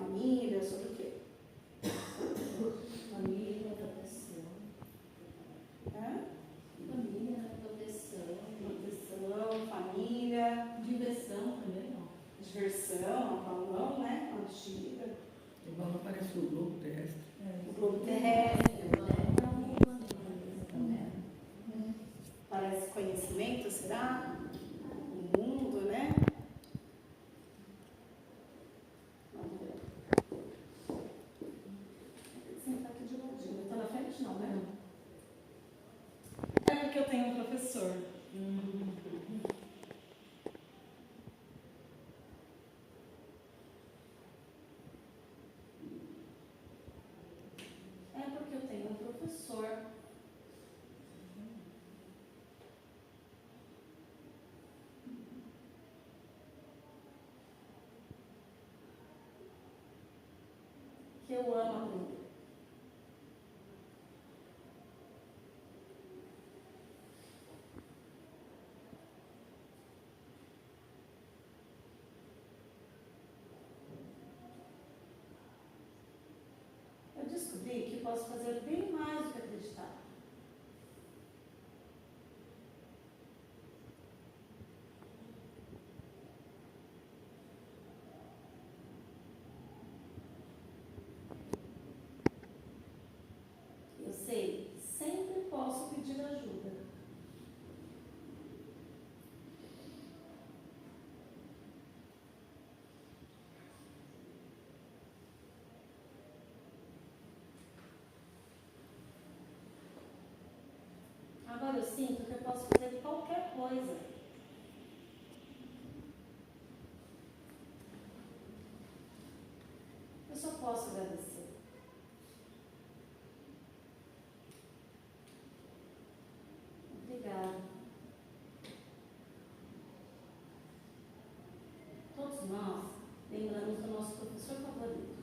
família, sobre o quê? Família, proteção. Família, Proteção, família, diversão também, não. diversão, balão, né? Quando chega. Igual aparece o globo terrestre. O globo terrestre. Parece conhecimento, será? O mundo, né? Vamos ver. Sentar aqui de ladinho. Está na frente, não, né? É porque eu tenho um professor. É porque eu tenho um professor. Que eu amo aprender. Eu descobri que posso fazer bem mais do que acreditar. Eu sei que sempre posso pedir ajuda. Agora eu sinto que eu posso fazer qualquer coisa. Eu só posso agradecer. Obrigada. Todos nós lembramos do nosso professor favorito,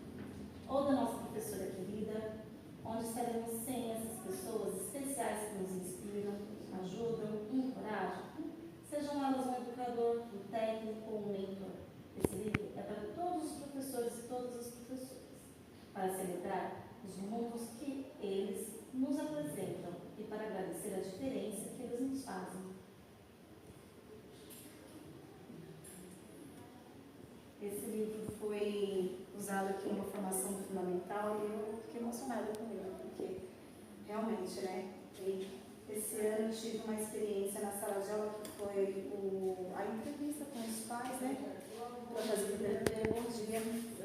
ou da nossa professora querida, onde estaremos sem essas pessoas especiais que nos inspiram, ajudam, encorajam, sejam elas um educador, um técnico ou um mentor. Esse livro é para todos os professores e todas as professoras, para celebrar os mundos que eles nos apresentam e para agradecer a diferença que eles nos fazem. Esse livro foi usado aqui numa formação fundamental e eu fiquei emocionada com ele, porque realmente, né? Esse ano eu tive uma experiência na sala de aula que foi a entrevista com os pais, né? Para fazer o bom dia.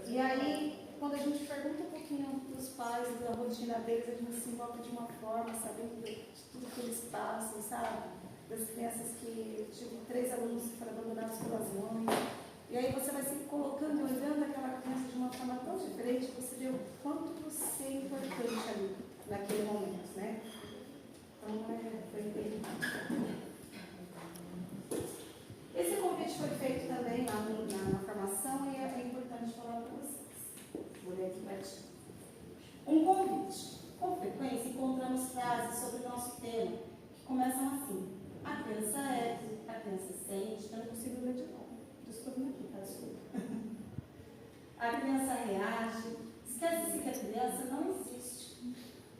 E aí, quando a gente pergunta um pouquinho para os pais da rotina deles, a gente se envolve de uma forma, sabendo de tudo que eles passam, sabe? Das crianças que eu tive 3 alunos que foram abandonados pelas mães. E aí você vai se colocando e olhando aquela criança de uma forma tão diferente, você vê o quanto você é importante ali, naquele momento, né? Então, foi bem. Esse convite foi feito também lá na formação e é importante falar para vocês. Vou ler aqui para ti. Um convite. Com frequência encontramos frases sobre o nosso tema que começam assim: a criança é, a criança sente, eu não consigo ler de novo. Desculpa aqui, tá? Desculpa. A criança reage. Esquece-se que a criança não existe.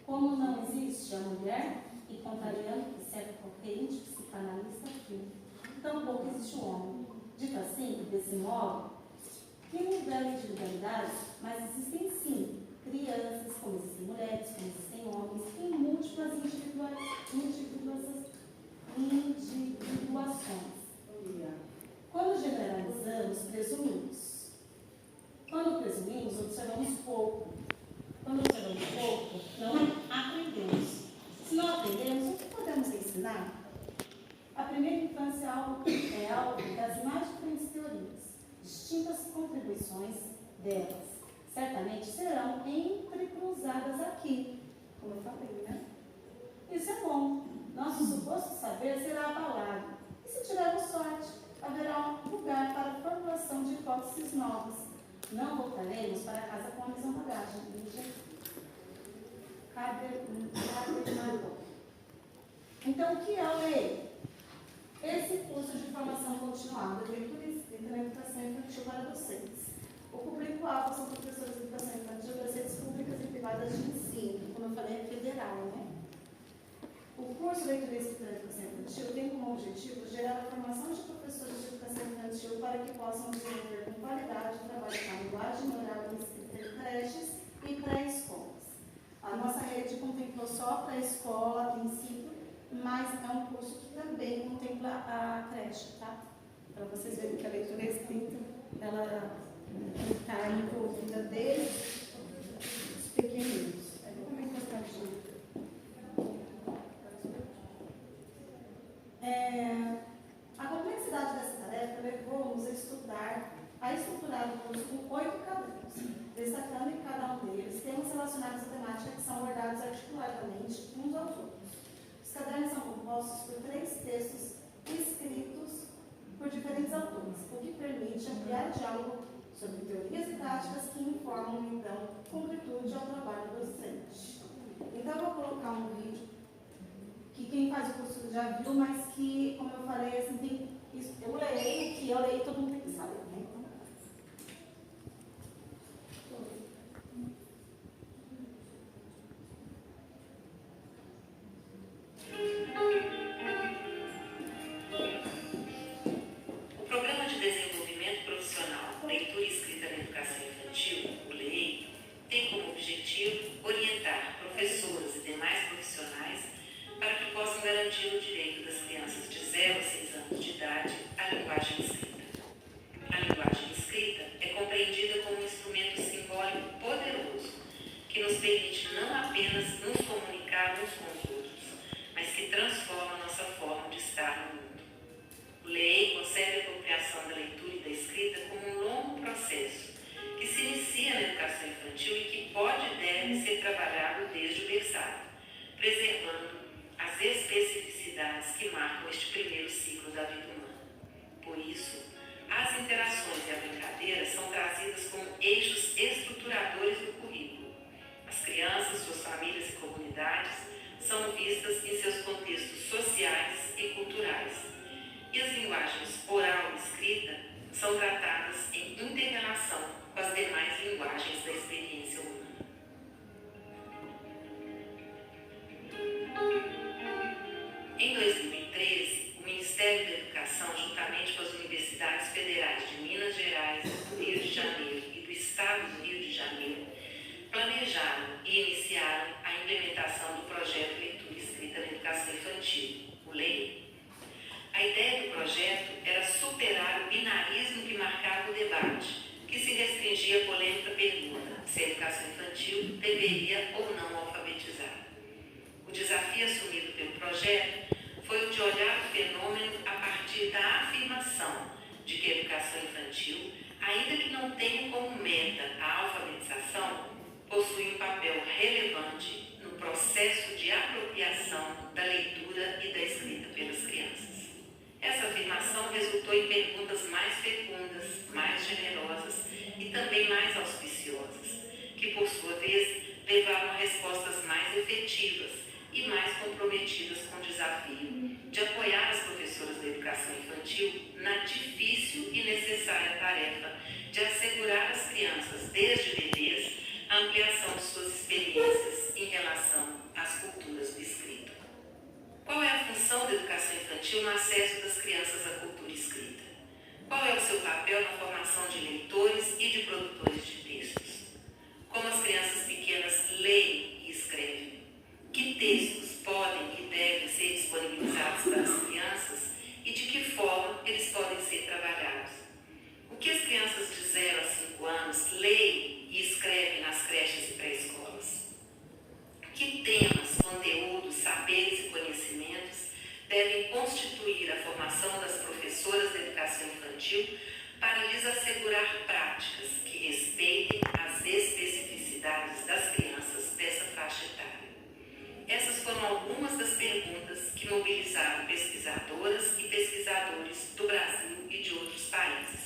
Como não existe a mulher, e contrariando o que certo corrente psicanalista afirma, tampouco existe o homem. Dito assim, desse modo, que modelo de individualidade, mas existem sim crianças, como existem mulheres, como existem homens, em múltiplas individuações. Quando generalizamos, presumimos. Quando presumimos, observamos pouco. Quando observamos pouco, não aprendemos. Se não aprendemos, o que podemos ensinar? A primeira infância é algo das mais diferentes teorias. Distintas contribuições delas certamente serão entrecruzadas aqui, como eu falei, né? Isso é bom. Nosso suposto saber será abalado. E se tivermos sorte, haverá um lugar para a formulação de hipóteses novas. Não voltaremos para casa com a mesma bagagem. Então, o que é o EI? Esse curso de formação continuada de leitura e escrita na educação infantil para docentes. O público público-alvo são professores de educação infantil das redes públicas e privadas de ensino, como eu falei, é federal, né? O curso Leitura e Escrita na Educação Infantil tem como objetivo gerar a formação de professores de educação infantil para que possam desenvolver com qualidade o trabalho com a linguagem oral e escrita em creches e pré-escolas. A nossa rede contemplou só a pré-escola a princípio, mas é um curso que também contempla a creche, tá? Para vocês verem que a leitura e a escrita, ela está envolvida desde os pequeninos. Eu vou comentar essa parte. A complexidade dessa tarefa levou-nos a estruturar o curso com 8 cadernos, destacando em cada um deles temas relacionados à temática que são abordados articuladamente uns aos outros. Os cadernos são compostos por 3 textos escritos por diferentes autores, o que permite ampliar o diálogo sobre teorias e práticas que informam, então, concretude ao trabalho docente. Então, eu vou colocar um vídeo que quem faz o curso já viu, mas que, como eu falei, assim, eu leio, todo mundo tem que saber, né? Então, O Programa de Desenvolvimento Profissional Leitura e Escrita na Educação Infantil, o LEI, tem como objetivo orientar professoras e demais profissionais para que possam garantir o direito das crianças de 0 a 6 anos de idade à linguagem escrita. A linguagem escrita é compreendida como um instrumento simbólico poderoso que nos permite não apenas nos comunicar uns com os outros, mas que transforma nossa forma de estar no mundo. O LEI concebe a apropriação da leitura e da escrita como um longo processo que se inicia na educação infantil e que pode e deve ser trabalhado desde o berçário, preservando as especificidades que marcam este primeiro ciclo da vida humana. Por isso, as interações e a brincadeira são trazidas como eixos estruturadores do currículo. As crianças, suas famílias e comunidades são vistas em seus contextos sociais e culturais. E as linguagens oral e escrita são tratadas em inter-relação com as demais linguagens da experiência humana. Em 2013, o Ministério da Educação, juntamente com as universidades federais de Minas Gerais, do Rio de Janeiro e do Estado do Rio de Janeiro, planejaram e iniciaram a implementação do projeto Leitura e Escrita na Educação Infantil, o LEI. A ideia do projeto era superar o binarismo que marcava o debate, que se restringia à polêmica pergunta se a educação infantil deveria ou não alfabetizar. O desafio assumido pelo projeto foi o de olhar o fenômeno a partir da afirmação de que a educação infantil, ainda que não tenha como meta a alfabetização, possui um papel relevante no processo de apropriação da leitura e da escrita pelas crianças. Essa afirmação resultou em perguntas mais fecundas, mais generosas e também mais auspiciosas, que, por sua vez, levaram a respostas mais efetivas e mais comprometidas com o desafio de apoiar as professoras da educação infantil na difícil e necessária tarefa de assegurar às crianças, desde bebês, a ampliação de suas experiências em relação às culturas do escrito. Qual é a função da educação infantil no acesso das crianças à cultura escrita? Qual é o seu papel na formação de leitores e de produtores de textos? Como as crianças pequenas leem e escrevem? Que textos podem e devem ser disponibilizados para as crianças e de que forma eles podem ser trabalhados? O que as crianças de 0 a 5 anos leem e escrevem nas creches e pré-escolas? Que temas, conteúdos, saberes e conhecimentos devem constituir a formação das professoras da educação infantil para lhes assegurar práticas que respeitem as especificidades das crianças dessa faixa etária? Essas foram algumas das perguntas que mobilizaram pesquisadoras e pesquisadores do Brasil e de outros países,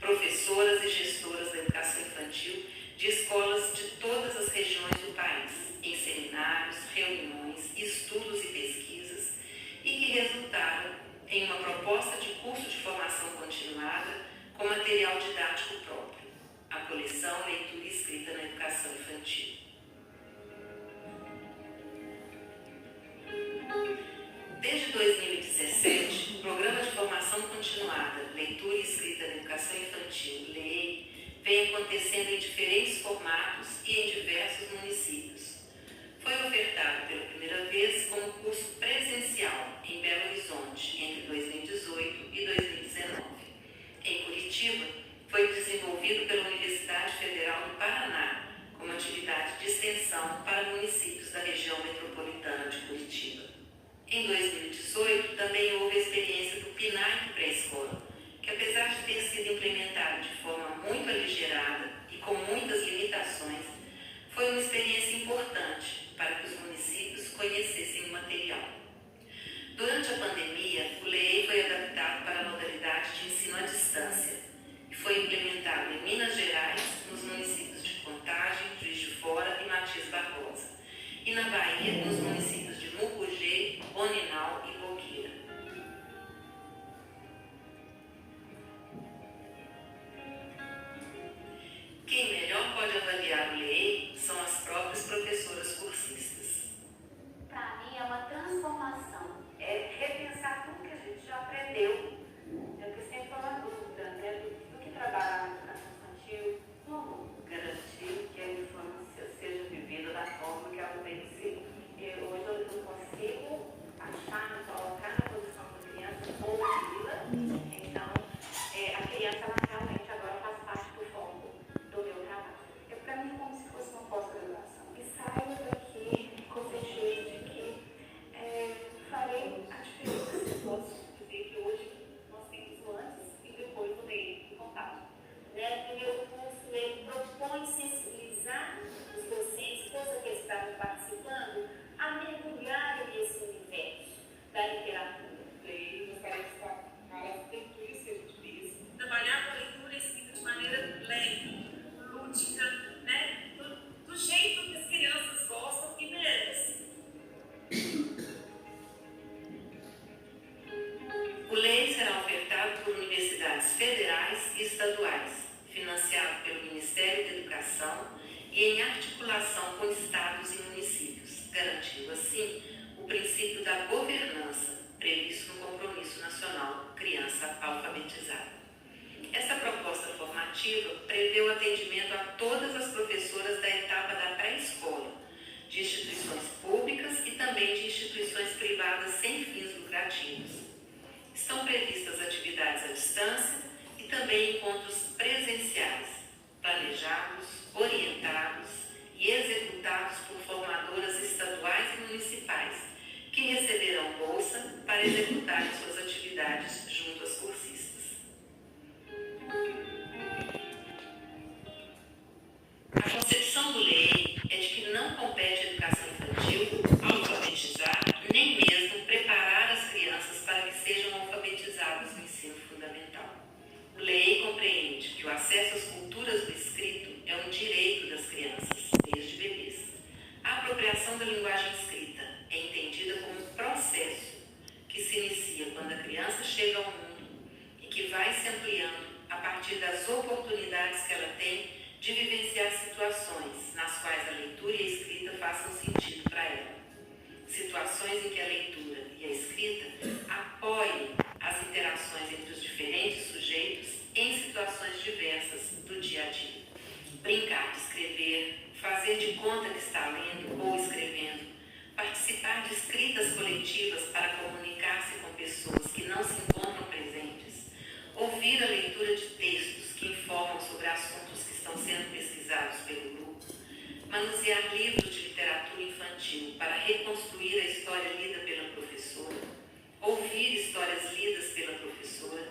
professoras e gestoras da educação infantil de escolas de todas as regiões do país, em seminários, reuniões, estudos e pesquisas, e que resultaram em uma proposta de curso de formação continuada com material didático próprio. A coleção Leitura e Escrita na Educação Infantil. Desde 2017, o Programa de Formação Continuada Leitura e Escrita na Educação Infantil, LEI, vem acontecendo em diferentes formatos e em diversos municípios. Foi ofertado pela primeira vez como curso presencial em Belo Horizonte entre 2018 e 2019. Em Curitiba, foi desenvolvido pela Universidade Federal do Paraná como atividade de extensão para municípios da região metropolitana de Curitiba. Em 2018, também houve a experiência do PNAE pré-escola, que apesar de ter sido implementado de forma muito aligerada e com muitas limitações, foi uma experiência importante para que os municípios conhecessem o material. Durante a pandemia, o LEI foi adaptado para a modalidade de ensino à distância e foi implementado em Minas Gerais, nos municípios de Contagem, Juiz de Fora e Matias Barbosa, e na Bahia, nos municípios de Mucugê, Boninal e Boqueira. Quem melhor pode avaliar o LEI são as próprias professoras cursistas. Para mim é uma transformação, é repensar tudo que a gente já aprendeu. É o que sempre foi uma dúvida, né? Do que trabalhar na educação infantil, como garantir que a infância seja vivida da forma que ela tem que ser. Hoje eu consigo achar, me colocar na posição da criança ouvida. Então, a criança ela realmente agora faz parte do foco do meu trabalho. Para mim, como se fosse uma pós-graduação. E saio daqui com certeza de que farei a diferença. Posso dizer que hoje nós temos o antes e depois do meio de contato. Né? O meu curso ele propõe sensibilizar os docentes, todos aqueles que estavam participando, a mergulhar nesse universo da literatura. Eu gostaria de destacar a leitura e escrita de vez. Trabalhar com a leitura e escrita de maneira leve, lúdica, né? Do jeito que as crianças gostam e merecem. O LEI será ofertado por universidades federais e estaduais, financiado pelo Ministério da Educação e em articulação com estados e municípios, garantindo assim o princípio da governança previsto no Compromisso Nacional Criança Alfabetizada. Essa proposta formativa prevê o atendimento a todas as professoras da etapa da pré-escola, de instituições públicas e também de instituições privadas sem fins lucrativos. Estão previstas atividades à distância e também encontros presenciais, planejados, orientados e executados por formadoras estaduais e municipais, que receberão bolsa para executarem suas atividades junto às cursistas. A concepção do LEI é de que não compete à educação infantil alfabetizar, nem mesmo preparar as crianças para que sejam alfabetizadas no ensino fundamental. O LEI compreende que o acesso às culturas do escrito é um direito das crianças, desde bebês. A apropriação da linguagem escrita é entendida como um processo que se inicia quando a criança chega ao mundo e que vai se ampliando a partir das oportunidades que ela tem de vivenciar situações nas quais a leitura e a escrita façam sentido para ela. Situações em que a leitura e a escrita apoiem as interações entre os diferentes sujeitos em situações diversas do dia a dia. Brincar de escrever, fazer de conta que está lendo ou escrevendo, participar de escritas coletivas para comunicar-se com pessoas que não se encontram presentes, ouvir a leitura de textos que informam sobre assuntos que estão sendo pesquisados pelo grupo, manusear livros de literatura infantil para reconstruir a história lida pela professora, ouvir histórias lidas pela professora,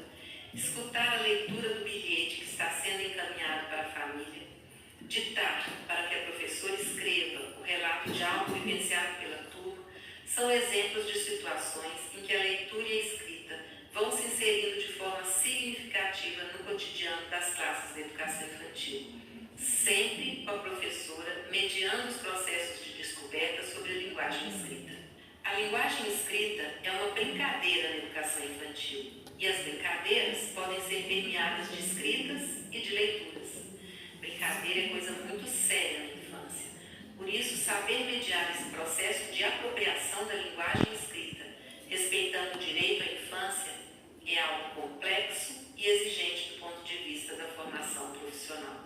escutar a leitura do bilhete que está sendo encaminhado para a família, ditar para que a professora escreva o relato de algo vivenciado pela turma, são exemplos de situações em que a leitura e a escrita vão se inserindo de forma significativa no cotidiano das classes da educação infantil, sempre com a professora mediando os processos de descoberta sobre a linguagem escrita. A linguagem escrita é uma brincadeira na educação infantil, e as brincadeiras podem ser permeadas de escritas e de leituras. saber é coisa muito séria na infância. Por isso, saber mediar esse processo de apropriação da linguagem escrita, respeitando o direito à infância, é algo complexo e exigente do ponto de vista da formação profissional.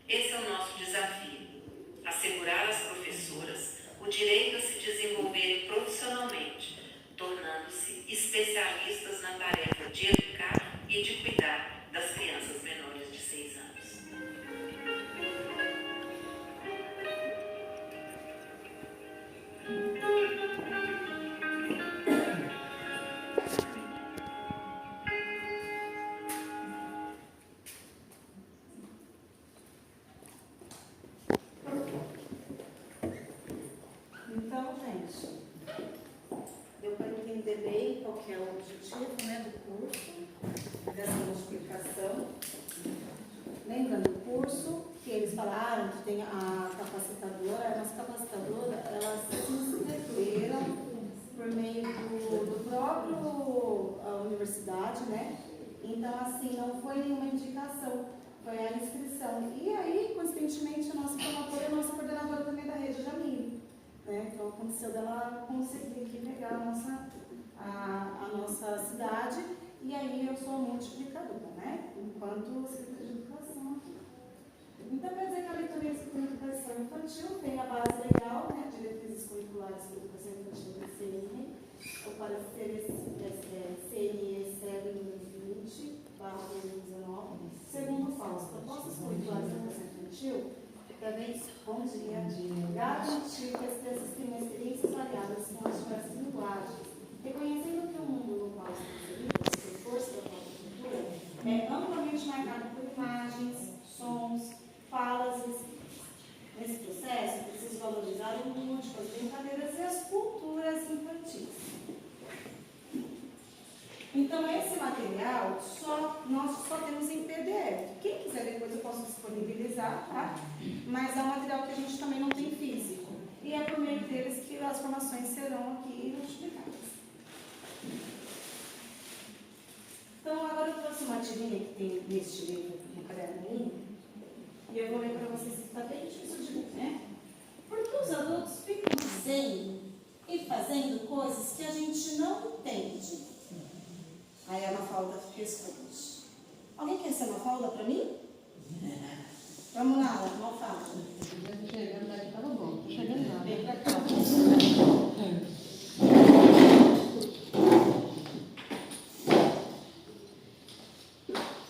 Esse é o nosso desafio: assegurar às professoras o direito a se desenvolverem profissionalmente, tornando-se especialistas na tarefa de educar e de cuidar das crianças menores de 6 anos. Então, gente, deu para entender bem qual que é o objetivo, né, do curso, dessa multiplicação. Lembrando o curso que eles falaram que tem a capacitadora, a nossa capacitadora, elas se inscreveram por meio do próprio universidade, né? Então, assim, não foi nenhuma indicação, foi a inscrição. E aí, coincidentemente, a nossa formadora é a nossa coordenadora também da rede Jamile. Né? Então, aconteceu dela conseguir aqui pegar a nossa cidade, e aí eu sou a multiplicadora, né? Enquanto secretária de educação aqui. Então, quer dizer que a leitura e educação infantil tem a base legal, né? Diretrizes curriculares para a educação infantil da CNE, ou para a CNE 2020/2019. Segundo Fausto, propostas curriculares da educação infantil também, bom dia, garantir que as crianças tenham experiências variadas com as diversas linguagens, reconhecendo que o mundo no qual estão inseridos, por força da própria cultura, é amplamente marcado por imagens, sons, falas e escritas. Nesse processo, é preciso valorizar o lúdico, as brincadeiras e as culturas infantis. Então, esse material nós só temos em PDF. Quem quiser depois eu posso disponibilizar, tá? Mas é um material que a gente também não tem físico. E é por meio deles que as formações serão aqui multiplicadas. Então, agora eu trouxe uma tirinha que tem neste livro, no caderno 1, e eu vou ler para vocês que está bem difícil de ler, né? Porque os adultos ficam dizendo e fazendo coisas que a gente não entende. Aí a Mafalda responde. Alguém quer ser Mafalda para mim? Vamos lá, Mafalda. Estou chegando daqui, estava bom. Estou chegando lá. Vem para cá.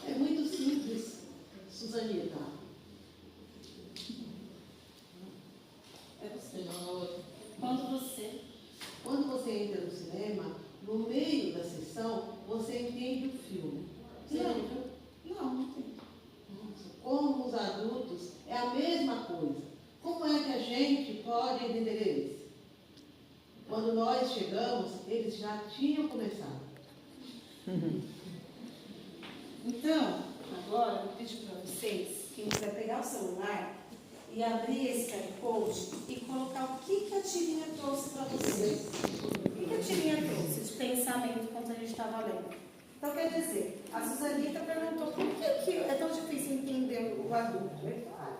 É muito simples, Suzanita. É você. Quando você entra no cinema, no meio da sessão, você entende o filme. Você entendeu? Não tem. Como os adultos, é a mesma coisa. Como é que a gente pode entender isso? Quando nós chegamos, eles já tinham começado. Então, agora eu vou pedir para vocês, quem quiser pegar o celular e abrir esse QR Code e colocar o que a tirinha trouxe para vocês. O que a tirinha trouxe de pensamento enquanto a gente estava lendo? Então, quer dizer, a Suzanita perguntou por que é tão difícil entender o adulto.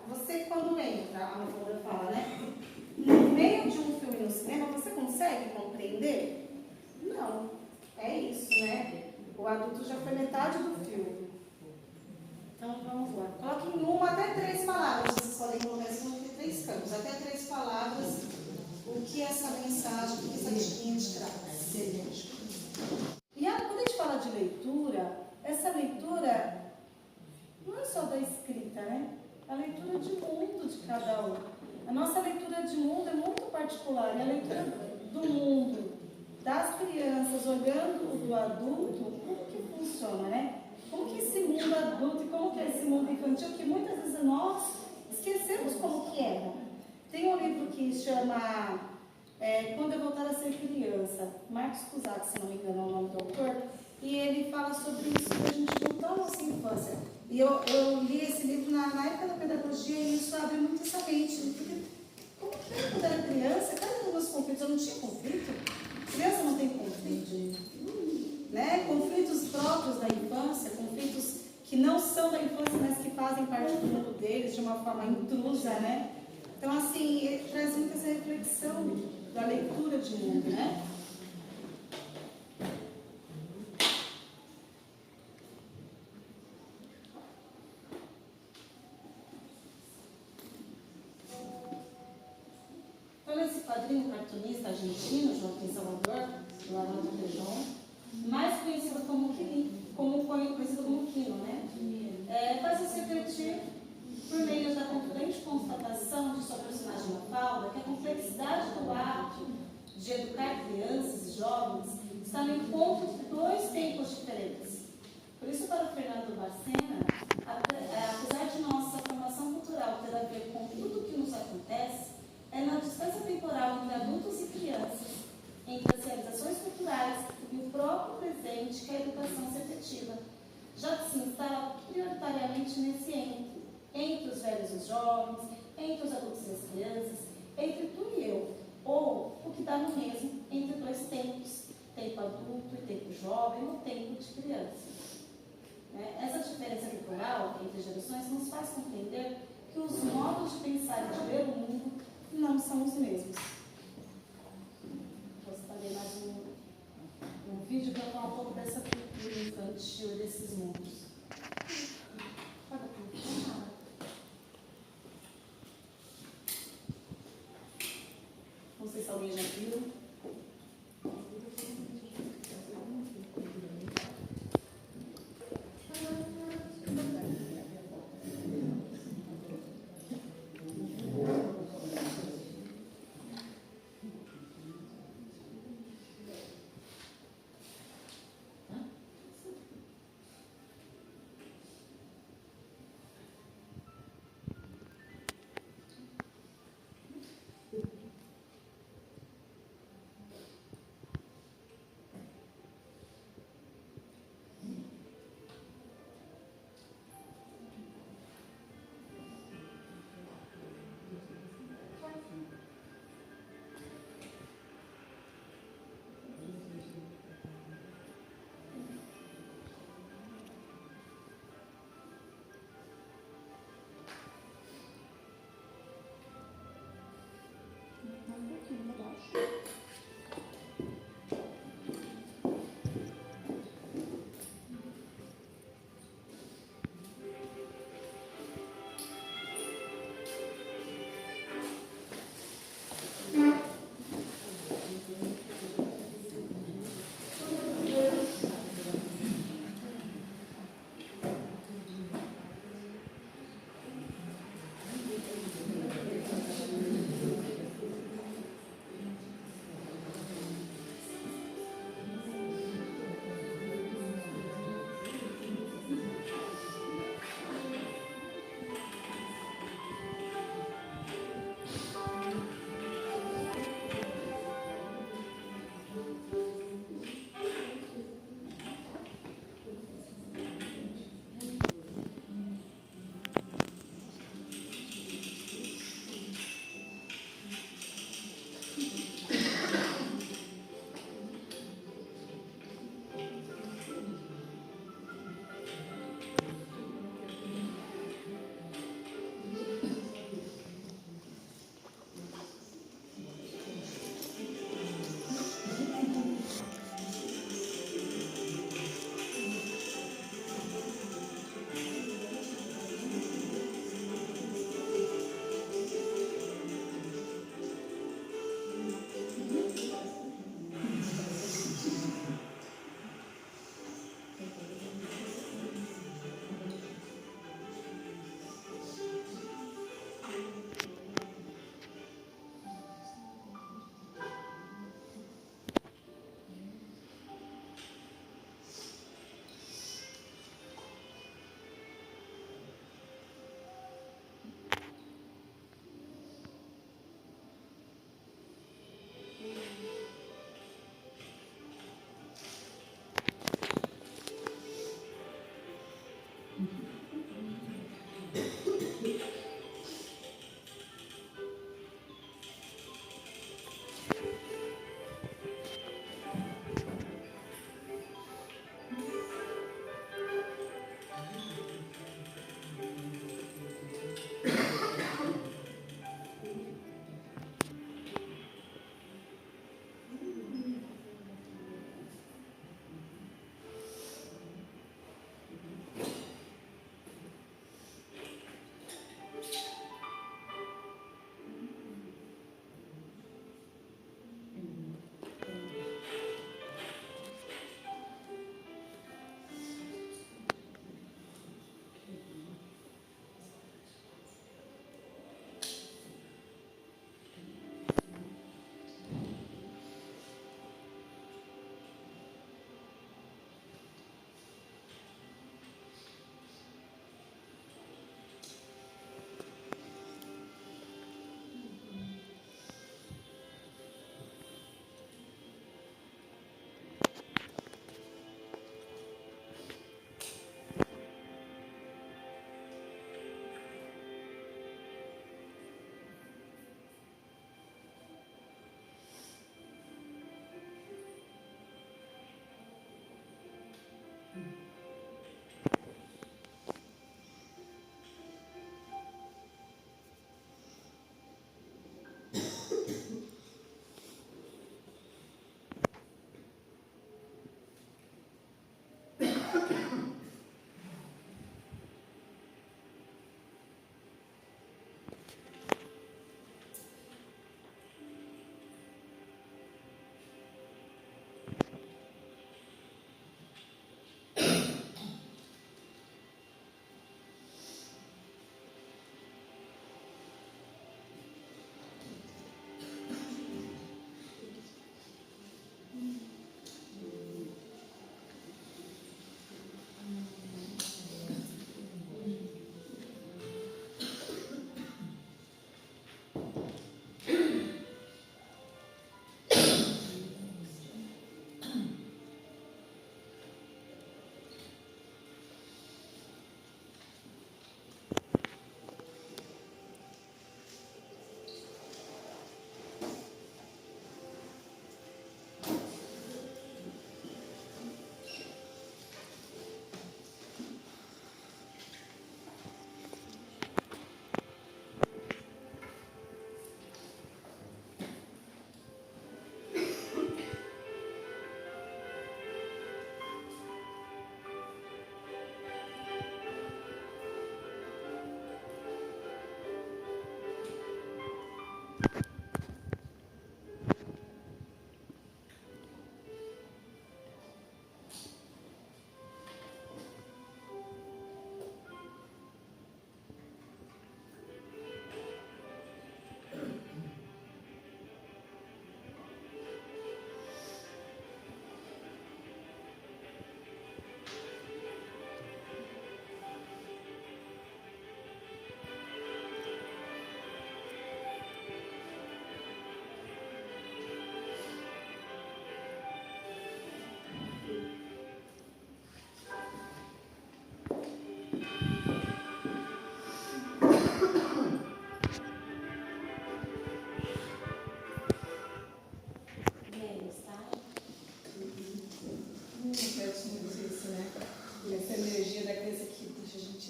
Você, quando entra, a Mafalda fala, né? No meio de um filme no cinema, você consegue compreender? Não. É isso, né? O adulto já foi metade do filme. Então, vamos lá. Coloque em uma até 3 palavras. Vocês podem colocar isso no 3 campos. Até 3 palavras. O que essa mensagem, o que essa tirinha te traz? E quando a gente fala de leitura, essa leitura não é só da escrita, né? É a leitura de mundo de cada um. A nossa leitura de mundo é muito particular. E a leitura do mundo, das crianças, olhando o do adulto, como que funciona, né? Como que esse mundo adulto e como que é esse mundo infantil, que muitas vezes nós esquecemos como que era. Tem um livro que chama Quando Eu Voltar a Ser Criança, Marcos Cusack, se não me engano é o nome do autor, e ele fala sobre isso, que a gente voltar à nossa infância. E eu li esse livro na época da pedagogia e isso abre muito essa mente. Porque, como que era quando eu era criança? Cada um dos meus conflitos, eu não tinha conflito? Criança não tem conflito. Né? Conflitos próprios da infância, conflitos que não são da infância, mas que fazem parte do mundo deles de uma forma intrusa, né? Então, assim, ele traz muito essa reflexão da leitura de mundo, né? Então, esse quadrinho cartunista argentino, Joaquim Salvador, do Arnaldo Rejon, mais conhecido como Quino, né? Faz-se refletir por meio da confidente constatação de sua personagem Mafalda que a complexidade do ato de educar crianças e jovens está no encontro de dois tempos diferentes. Por isso, para o Fernando Bacena, apesar de nossa formação cultural ter a ver com tudo o que nos acontece, é na distância temporal entre adultos e crianças, entre as realizações culturais e o próprio presente que a educação se efetiva, já que se instala prioritariamente nesse entre os velhos e os jovens, entre os adultos e as crianças, entre tu e eu, ou o que dá no mesmo, entre dois tempos, tempo adulto e tempo jovem, ou tempo de criança. Essa diferença temporal entre gerações nos faz compreender que os modos de pensar e de ver o mundo não são os mesmos. Postarei mais um vídeo para falar um pouco dessa cultura infantil e desses mundos. Não sei se alguém já viu.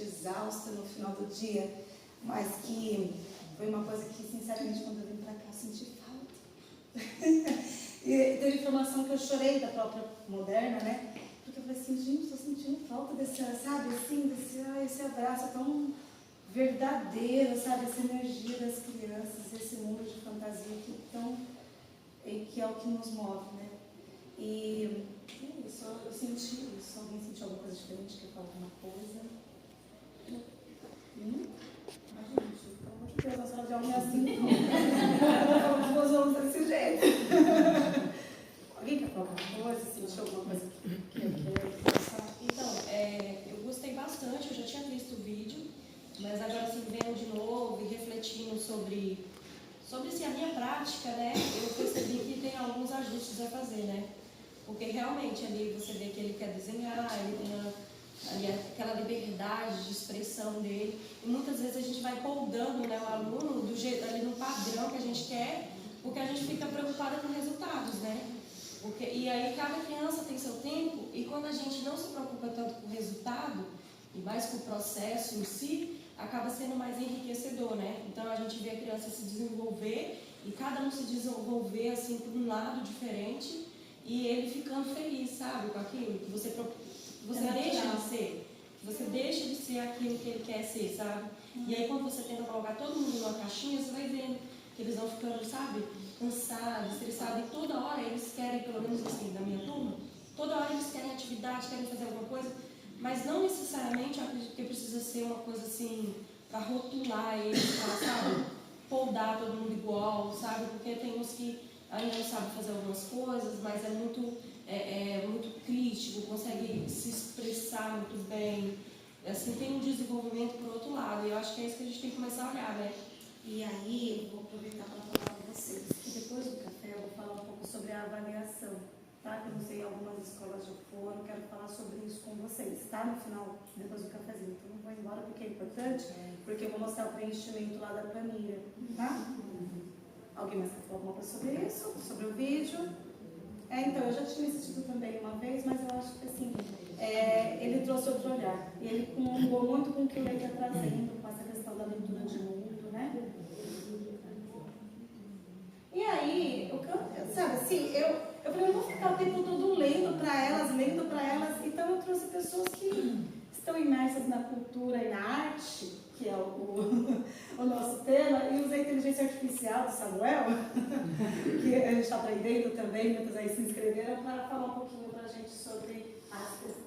exausta no final do dia, mas que foi uma coisa que, sinceramente, quando eu vim para cá, eu senti falta. E teve informação que eu chorei da própria Moderna, né? Porque eu falei assim, gente, estou sentindo falta desse, sabe, assim, esse abraço tão verdadeiro, sabe, essa energia das crianças, esse mundo de fantasia que é o que nos move, né? E é isso, eu senti isso. Alguém sentiu alguma coisa diferente? Quer falar alguma coisa? Ai, gente, pelo amor de Deus, a sala de aula não é assim, não. Não vamos falar desse jeito. Alguém quer falar alguma coisa? Sentiu alguma coisa que eu quero falar? Então, eu gostei bastante, eu já tinha visto o vídeo, mas agora assim, vendo de novo e refletindo sobre assim, a minha prática, né, eu percebi que tem alguns ajustes a fazer, né? Porque realmente ali você vê que ele quer desenhar, ele tem ali aquela liberdade de expressão dele, e muitas vezes a gente vai moldando, né, o aluno do jeito, ali no padrão que a gente quer, porque a gente fica preocupada com resultados, né? E aí cada criança tem seu tempo, e quando a gente não se preocupa tanto com o resultado, e mais com o processo em si, acaba sendo mais enriquecedor, né? Então a gente vê a criança se desenvolver, e cada um se desenvolver assim por um lado diferente, e ele ficando feliz, sabe, com aquilo que você deixa de ser. Você deixa de ser aquilo que ele quer ser, sabe? E aí quando você tenta colocar todo mundo numa caixinha, você vai vendo que eles vão ficando, sabe, cansados, estressados, e toda hora eles querem, pelo menos assim, da minha turma, toda hora eles querem atividade, querem fazer alguma coisa, mas não necessariamente eu acredito que precisa ser uma coisa assim, para rotular eles, para, sabe, poldar todo mundo igual, sabe, porque tem uns que ainda não sabem fazer algumas coisas, mas é muito crítico, consegue se expressar muito bem, assim, tem um desenvolvimento por outro lado, e eu acho que é isso que a gente tem que começar a olhar, né? E aí, eu vou aproveitar para falar com vocês que depois do café eu vou falar um pouco sobre a avaliação, tá? Que eu não sei, algumas escolas já foram, quero falar sobre isso com vocês, tá? No final, depois do cafezinho. Então não vou embora porque é importante, porque eu vou mostrar o preenchimento lá da planilha, tá? Alguém mais quer falar alguma coisa sobre isso? Sobre o vídeo? Então, eu já tinha assistido também uma vez, mas eu acho que assim, ele trouxe outro olhar. E ele comungou muito com o que o Lei está trazendo, com essa questão da leitura de mundo, né? E aí, sabe assim, eu falei, eu não vou ficar o tempo todo lendo para elas, então eu trouxe pessoas que estão imersas na cultura e na arte, que é o nosso tema, e usei a inteligência artificial do Samuel, que a gente está aprendendo também, muitos aí se inscreveram, para falar um pouquinho para a gente sobre ascesis.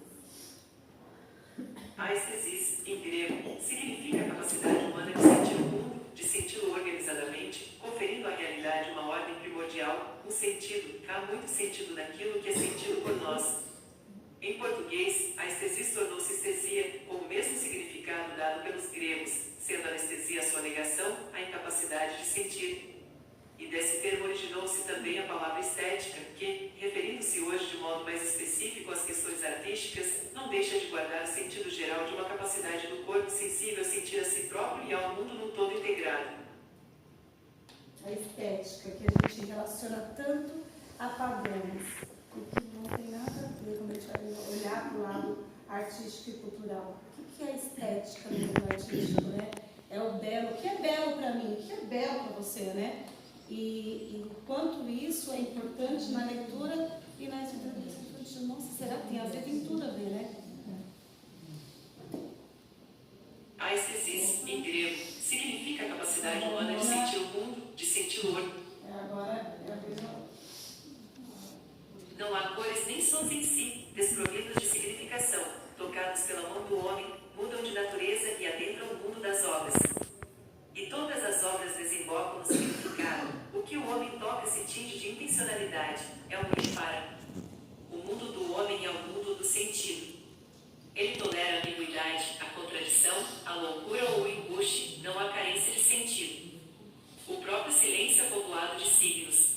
Aesthesis, em grego, significa a capacidade humana de sentir o mundo, de senti-lo organizadamente, conferindo à realidade uma ordem primordial, um sentido, há muito sentido naquilo que é sentido por nós. Em português, a estesis tornou-se estesia, com o mesmo significado dado pelos gregos, sendo a anestesia a sua negação, a incapacidade de sentir. E desse termo originou-se também a palavra estética, que, referindo-se hoje de modo mais específico às questões artísticas, não deixa de guardar o sentido geral de uma capacidade do corpo sensível a sentir a si próprio e ao mundo num todo integrado. A estética, que a gente relaciona tanto a padrões, e que não tem nada a ver quando a gente vai olhar para o lado artístico e cultural. O que é a estética no mundo artístico, né? É o belo. O que é belo para mim? O que é belo para você, né? E o quanto isso é importante na leitura e na literatura infantil. Nossa, será que tem a ver? Tem tudo a ver, né? Aesthesis, em grego, significa a capacidade humana de sentir o mundo, de sentir o olho. Agora é a mesma. Não há cores nem sons em si, desprovidos de significação, tocados pela mão do homem, mudam de natureza e adentram o mundo das obras. E todas as obras desembocam no significado. O que o homem toca se tinge de intencionalidade, é um para. O mundo do homem é o mundo do sentido. Ele tolera a ambiguidade, a contradição, a loucura ou o embuste, não há carência de sentido. O próprio silêncio é povoado de signos.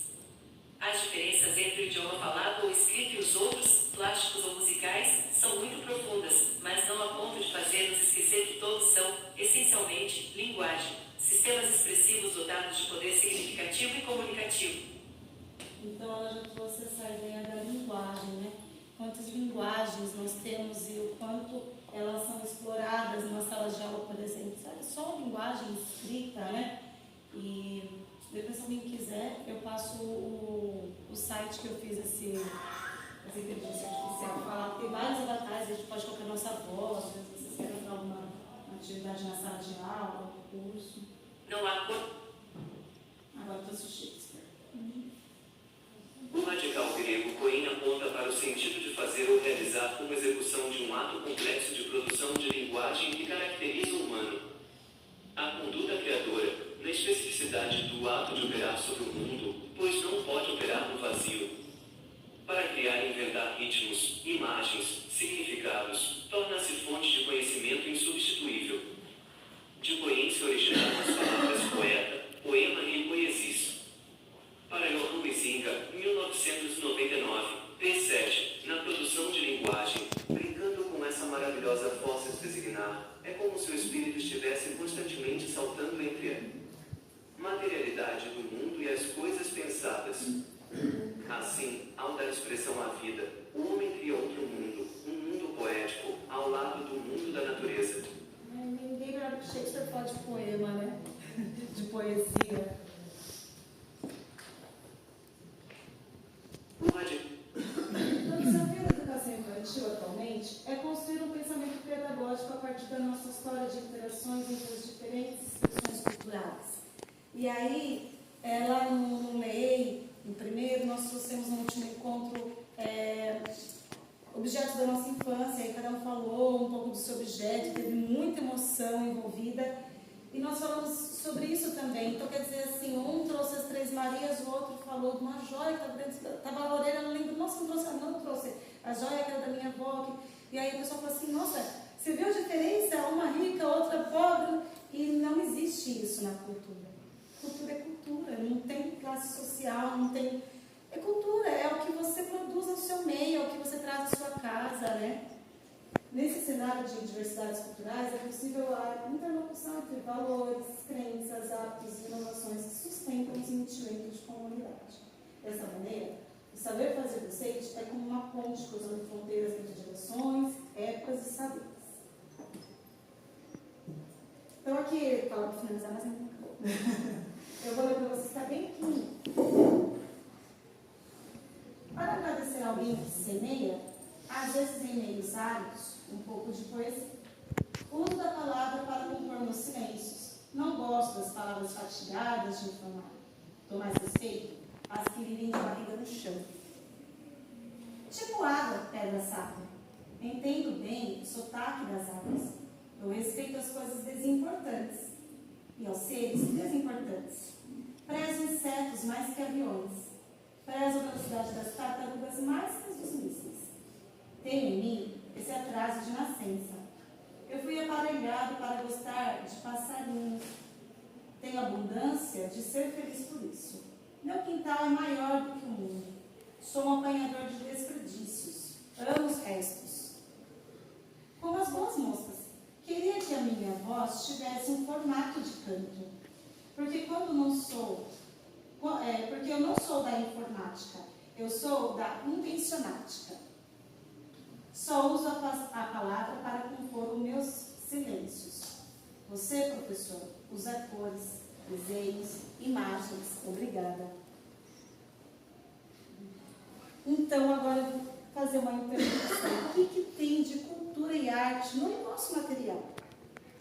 As diferenças entre o idioma falado ou escrito e os outros, plásticos ou musicais, são muito profundas, mas não a ponto de fazer-nos esquecer que todos são, essencialmente, linguagem, sistemas expressivos dotados de poder significativo e comunicativo. Então, ela já trouxe essa ideia da linguagem, né? Quantas linguagens nós temos e o quanto elas são exploradas na sala só linguagem escrita, né? E depois, se alguém quiser, eu passo o site que eu fiz essa inteligência artificial. Falar que tem vários avatares, a gente pode colocar nossa voz, se vocês querem fazer uma atividade na sala de aula, um curso. Não há Agora eu trouxe o Shakespeare. O radical grego Coin aponta para o sentido de fazer ou realizar uma execução de um ato complexo de produção de linguagem que caracteriza o humano. A conduta criadora, na especificidade do ato de operar sobre o mundo, pois não pode operar no vazio. Para criar e inventar ritmos, imagens, significados, torna-se fonte de conhecimento insubstituível. De Coin se originaram as palavras poeta, poema e poesis. Para Johann Huizinga, 1999, P7, na produção de linguagem, brincando com essa maravilhosa força de designar, é como se o espírito estivesse constantemente saltando entre a materialidade do mundo e as coisas pensadas. Assim, ao dar expressão à vida, o homem cria outro mundo, um mundo poético, ao lado do mundo da natureza. Ninguém melhor que Shakespeare fala de poema, né? De poesia. O desafio da educação infantil atualmente é construir um pensamento pedagógico a partir da nossa história de interações entre as diferentes expressões culturais. E aí, lá no MEI, no primeiro, nós trouxemos no último encontro objetos da nossa infância, aí cada um falou um pouco do seu objeto, teve muita emoção envolvida, e nós falamos sobre isso também. Então, quer dizer assim, um trouxe as Três Marias, o outro falou de uma joia que estava a Lorena, não lembro, nossa, não trouxe a joia que era da minha avó, e aí a pessoa falou assim, nossa, você viu a diferença? Uma rica, outra pobre, e não existe isso na cultura. Cultura é cultura, não tem classe social, não tem... É cultura, é o que você produz no seu meio, é o que você traz da sua casa, né? Nesse cenário de diversidades culturais, é possível a interlocução entre valores, crenças, hábitos e inovações que sustentam o sentimento de comunidade. Dessa maneira, o saber fazer docente é como uma ponte cruzando fronteiras entre gerações, épocas e saberes. Então aqui, para finalizar, mas não acabou. Eu vou ler para vocês, está bem aqui. Para agradecer alguém que semeia, às vezes em meios áridos, um pouco de poesia. Uso da palavra para compor meus silêncios. Não gosto das palavras fatigadas de informar. Dou mais respeito às que vivem de barriga no chão. Tipo água, pedra sacra. Entendo bem o sotaque das águas. Dou respeito às coisas desimportantes e aos seres desimportantes. Prezo insetos mais que aviões. Prezo a velocidade das tartarugas mais que as dos mísseis. Tenho em mim esse atraso de nascença. Eu fui aparelhado para gostar de passarinhos. Tenho abundância de ser feliz por isso. Meu quintal é maior do que o mundo. Sou um apanhador de desperdícios. Amo os restos. Como as boas moças, queria que a minha voz tivesse um formato de canto. Porque eu não sou da informática, eu sou da intencionática. Só uso a palavra para compor os meus silêncios. Você, professor, usa cores, desenhos, imagens. Obrigada. Então, agora eu vou fazer uma interpretação. O que tem de cultura e arte no nosso material?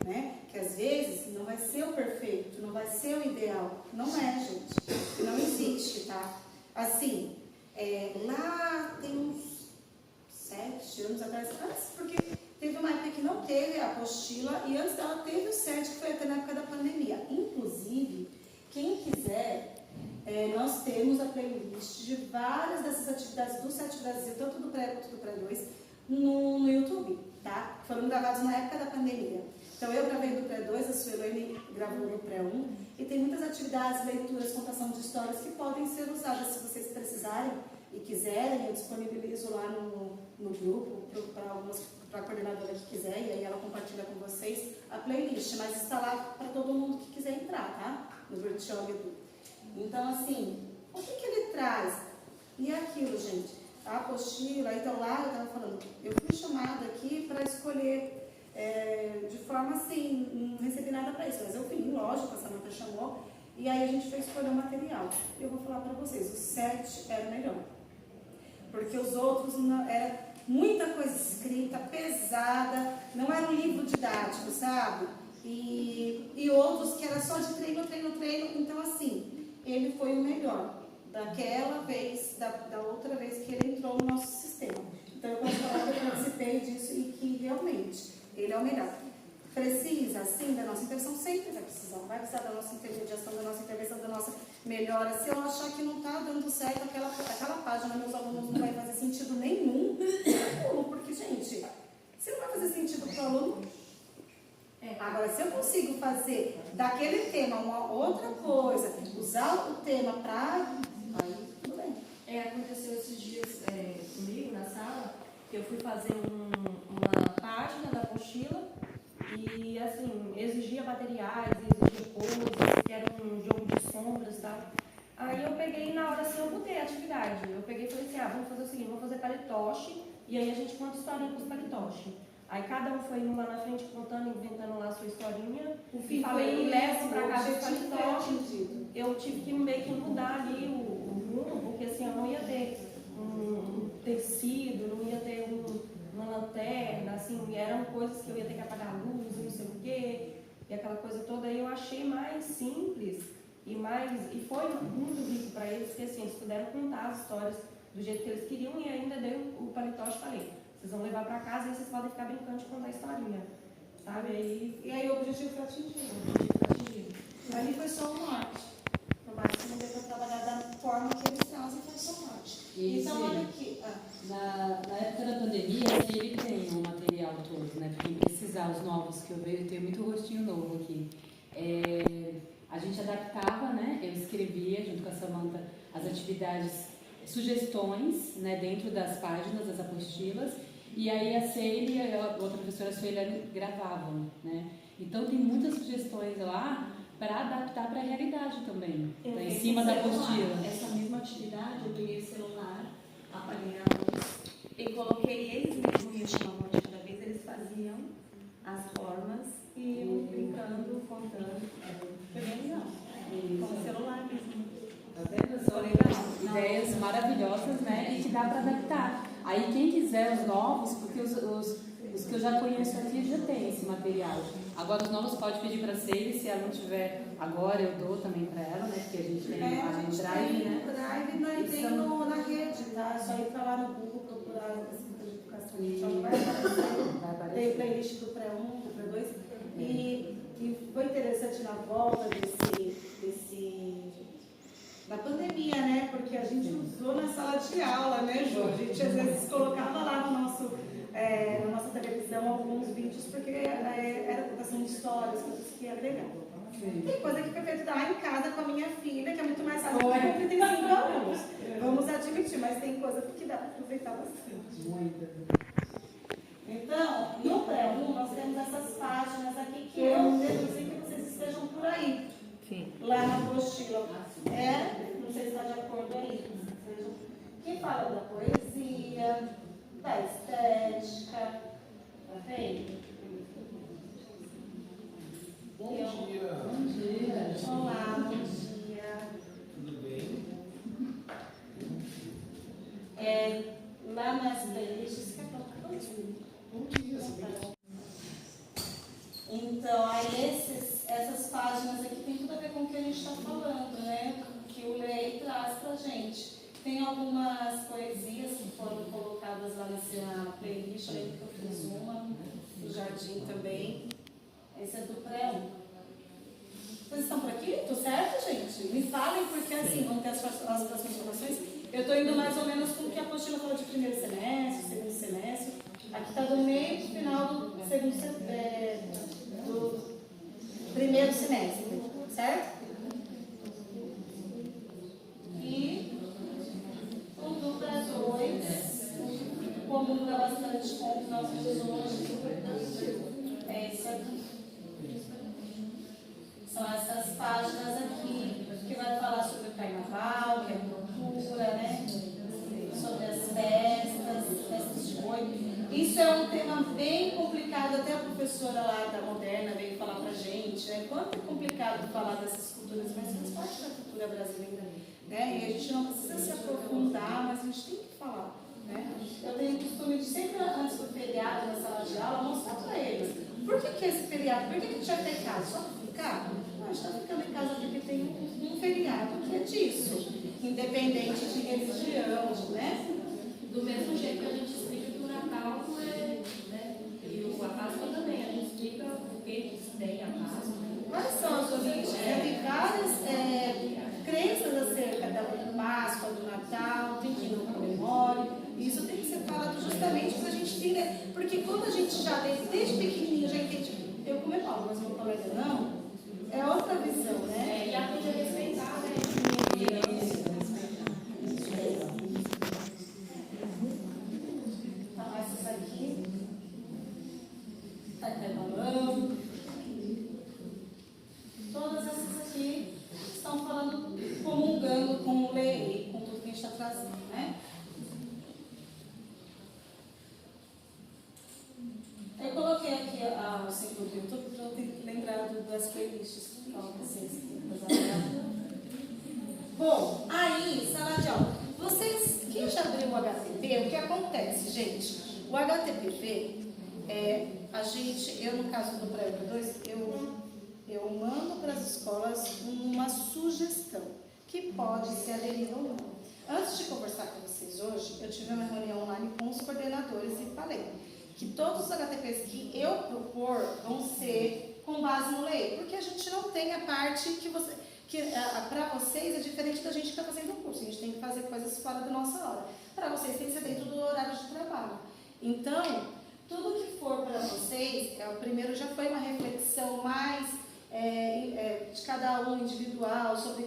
Né? Que às vezes não vai ser o perfeito, não vai ser o ideal. Não é, gente. Não existe, tá? Assim, lá tem uns 7 anos atrás, porque teve uma época que não teve a apostila e antes dela teve o 7, que foi até na época da pandemia. Inclusive, quem quiser, nós temos a playlist de várias dessas atividades do 7 Brasil, tanto do pré quanto do pré-2, no YouTube, tá? Foram gravados na época da pandemia. Então, eu gravei do pré-2, a Suelane gravou no pré-1, e tem muitas atividades, leituras, contação de histórias que podem ser usadas se vocês precisarem e quiserem. Eu disponibilizo lá no grupo para a coordenadora que quiser, e aí ela compartilha com vocês a playlist, mas está lá para todo mundo que quiser entrar, tá? No Virtual Edu. Então, assim, o que ele traz? E é aquilo, gente, a apostila. Então lá eu estava falando, eu fui chamada aqui para escolher de forma assim, recebi nada para isso, mas eu vim, lógico, a Samanta chamou, e aí a gente foi escolher o material. Eu vou falar para vocês, o 7 era o melhor, porque os outros não, era muita coisa escrita, pesada, não era um livro didático, sabe? E outros que era só de treino, então assim, ele foi o melhor daquela vez, da outra vez que ele entrou no nosso sistema. Então eu posso falar que eu participei disso e que realmente ele é o melhor. Precisa, sim, da nossa intervenção, sempre vai precisar da nossa intermediação, da nossa intervenção, da nossa melhora. Se eu achar que não está dando certo aquela página, meus alunos não vai fazer sentido nenhum, eu pulo, porque, gente, se não vai fazer sentido para o aluno, agora, se eu consigo fazer daquele tema uma outra coisa, usar o tema para... Aí, tudo bem. Aconteceu esses dias comigo na sala, que eu fui fazer uma página da apostila e, assim, exigia materiais, exigia coisas, que era um jogo de sombras e tal. Aí eu peguei na hora assim, eu botei a atividade. Eu peguei e falei assim, vamos fazer o seguinte, vamos fazer palitoche, e aí a gente conta historinha com os palitoche. Aí cada um foi indo lá na frente, contando, inventando lá a sua historinha. E falei, leva pra casa os palitoche. Eu tive que meio que mudar ali o rumo, porque assim, eu não ia ter um tecido, não ia ter uma lanterna, assim, eram coisas que eu ia ter que apagar a luz e não sei o quê, e aquela coisa toda. Aí eu achei mais simples e foi muito rico para eles, porque assim, eles puderam contar as histórias do jeito que eles queriam e ainda dei o palitoche e falei, vocês vão levar para casa e vocês podem ficar brincando de contar a historinha, sabe? E aí o objetivo foi atingido. Ali foi só um norte. No máximo deu para trabalhar da forma que eles trazem, foi só um norte. Então, olha aqui. Na época da pandemia, ele tem o material todo, né? Para quem precisar, os novos que eu vejo, eu tenho muito rostinho novo aqui. A gente adaptava, né? Eu escrevia, junto com a Samanta, as atividades, sugestões, né? Dentro das páginas, das apostilas. E aí a Ceile e a outra professora Sueli gravavam, né? Então tem muitas sugestões lá para adaptar para a realidade também, tá em cima da apostila. Essa mesma atividade, eu peguei o celular, apaguei a luz e coloquei eles mesmos, me chamavam de cada vez, eles faziam as formas e iam brincando, contando. Foi bem legal. Com o celular mesmo. Tá vendo? São legal. Ideias maravilhosas, né? E que dá para adaptar. Aí quem quiser os novos, porque os que eu já conheço aqui já tem esse material. Agora os novos pode pedir para a Ceile, se ela não tiver agora eu dou também para ela, né? Porque a gente tem a Drive, né? Drive, né? Tem na rede, tá? É só ir para lá no Google procurar a Secretaria de Educação. Já vai aparecer. Tem o playlist do pré-1, do pré-2. E foi interessante na volta da pandemia, né? Porque a gente usou na sala de aula, né, Ju? A gente às vezes colocava lá no nosso, na nossa televisão alguns vídeos, porque era contação de histórias, coisas que ia agregar. Tem coisa que foi feita lá em casa com a minha filha, que é muito mais fácil, porque tem 5 alunos. Vamos admitir, mas tem coisa que dá para aproveitar bastante. Muita. Então, no pré-1, nós temos essas páginas aqui que eu deduzi que vocês estejam por aí. Sim. Lá na apostila. Não sei se está de acordo aí. Que fala da poesia, da estética, tá vendo? Bom dia. Bom dia. Olá, bom dia. Tudo bem? Lá nas playlists, que é bom dia. Bom dia, Então, aí essas páginas aqui tem tudo a ver com o que a gente está falando, né? Que o Lei traz pra gente. Tem algumas poesias que foram colocadas lá nessa playlist, eu lembro que eu fiz uma, do Jardim também. Esse é do pré-1. Vocês estão por aqui? Tô certo, gente? Me falem, porque assim, vão ter as próximas informações. Eu estou indo mais ou menos com o que a apostila falou de primeiro semestre, segundo semestre. Aqui está do meio para o final do segundo do primeiro semestre, certo? E o do pré-2, como muda bastante com os nossos hoje, é isso aqui. São essas páginas aqui, que vai falar sobre o carnaval, que é cultura, né? Sobre as festas de boi. Isso é um tema bem complicado, até a professora lá da Moderna veio falar pra gente, né? Quanto é complicado falar dessas culturas, mas faz parte da cultura brasileira, né? E a gente não precisa se aprofundar, mas a gente tem que falar, né? Eu tenho o costume de sempre, antes do feriado, na sala de aula, mostrar para eles. Por que esse feriado? Por que a gente vai ter casa? Só para ficar? Não, a gente está ficando em casa porque tem um feriado que é disso, independente de religião, né? Do mesmo jeito que a gente explica que o Natal é, né? E a Páscoa também, a gente explica por que tem a Páscoa. Quais são as suas religiões? Tem várias crenças acerca da Páscoa, do Natal, tem que não comemore. Isso tem que ser falado justamente para a gente entender. Porque quando a gente já, desde pequenininho, já entende, eu comemoro, mas meu colega não, é outra visão, né? E aprende a respeitar, né? Tá, essas aqui. Tá rebalando. Todas essas aqui estão falando, comungando com lei, com tudo que a gente está trazendo, né? Eu coloquei aqui o símbolo do YouTube para eu ter lembrado das playlists para vocês. Bom, aí, sala de aula. Vocês, quem já abriu o HTP, o que acontece, gente? O HTPV, eu no caso do Pré-Euro 2, eu mando para as escolas uma sugestão, que pode ser aderida ou não. Antes de conversar com vocês hoje, eu tive uma reunião online com os coordenadores e falei que todos os HTPs que eu propor vão ser com base no lei, porque a gente não tem a parte que para vocês é diferente da gente que está fazendo o curso, a gente tem que fazer coisas fora da nossa hora. Para vocês tem que ser dentro do horário de trabalho. Então, tudo que for para vocês, o primeiro já foi uma reflexão mais de cada um individual, sobre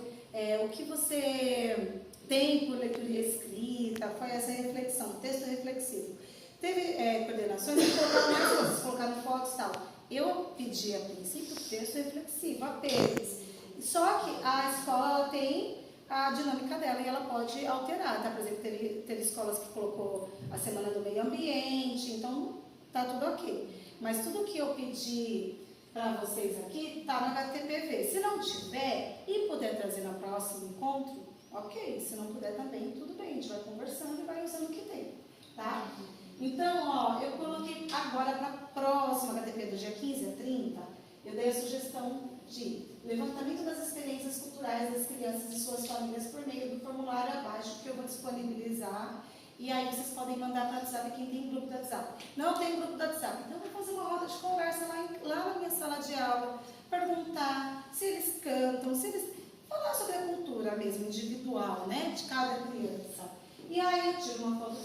o que você tem por leitura escrita, foi essa reflexão, texto reflexivo. Teve coordenações que colocaram mais coisas, colocaram fotos e tal. Eu pedi a princípio texto reflexivo apenas. Só que a escola tem a dinâmica dela e ela pode alterar, tá? Por exemplo, teve escolas que colocou a semana do meio ambiente, então tá tudo ok. Mas tudo que eu pedi para vocês aqui tá no HTPV. Se não tiver e puder trazer no próximo encontro, ok. Se não puder também, tudo bem. A gente vai conversando e vai usando o que tem, tá? Então, ó, eu coloquei agora para a próxima HTP do dia 15 a 30, eu dei a sugestão de levantamento das experiências culturais das crianças e suas famílias por meio do formulário abaixo, que eu vou disponibilizar. E aí vocês podem mandar para o WhatsApp quem tem grupo do WhatsApp. Não tem grupo do WhatsApp, então eu vou fazer uma roda de conversa lá na minha sala de aula, perguntar se eles cantam, se eles... falar sobre a cultura mesmo, individual, né, de cada criança. E aí eu tiro uma foto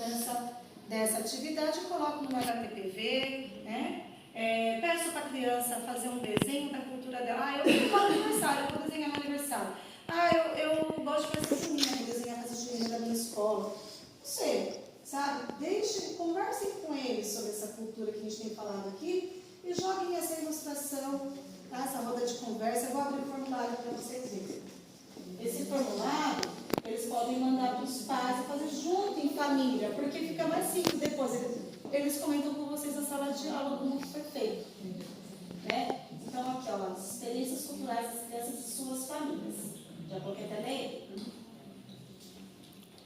dessa atividade, coloco no meu HTPV, né? Peço para a criança fazer um desenho da cultura dela. Eu vou aniversário, eu vou desenhar meu aniversário. Eu gosto de fazer junina, vou desenhar festa junina da minha escola. Não sei, sabe? Conversem com eles sobre essa cultura que a gente tem falado aqui e joguem essa ilustração, tá? Essa roda de conversa. Eu vou abrir o formulário para vocês verem. Esse formulário, eles podem mandar para os pais e fazer junto em família, porque fica mais simples depois. Eles comentam com vocês na sala de aula como que foi feito. Né? Então, aqui, ó, as experiências culturais das crianças e suas famílias. Já coloquei até ler?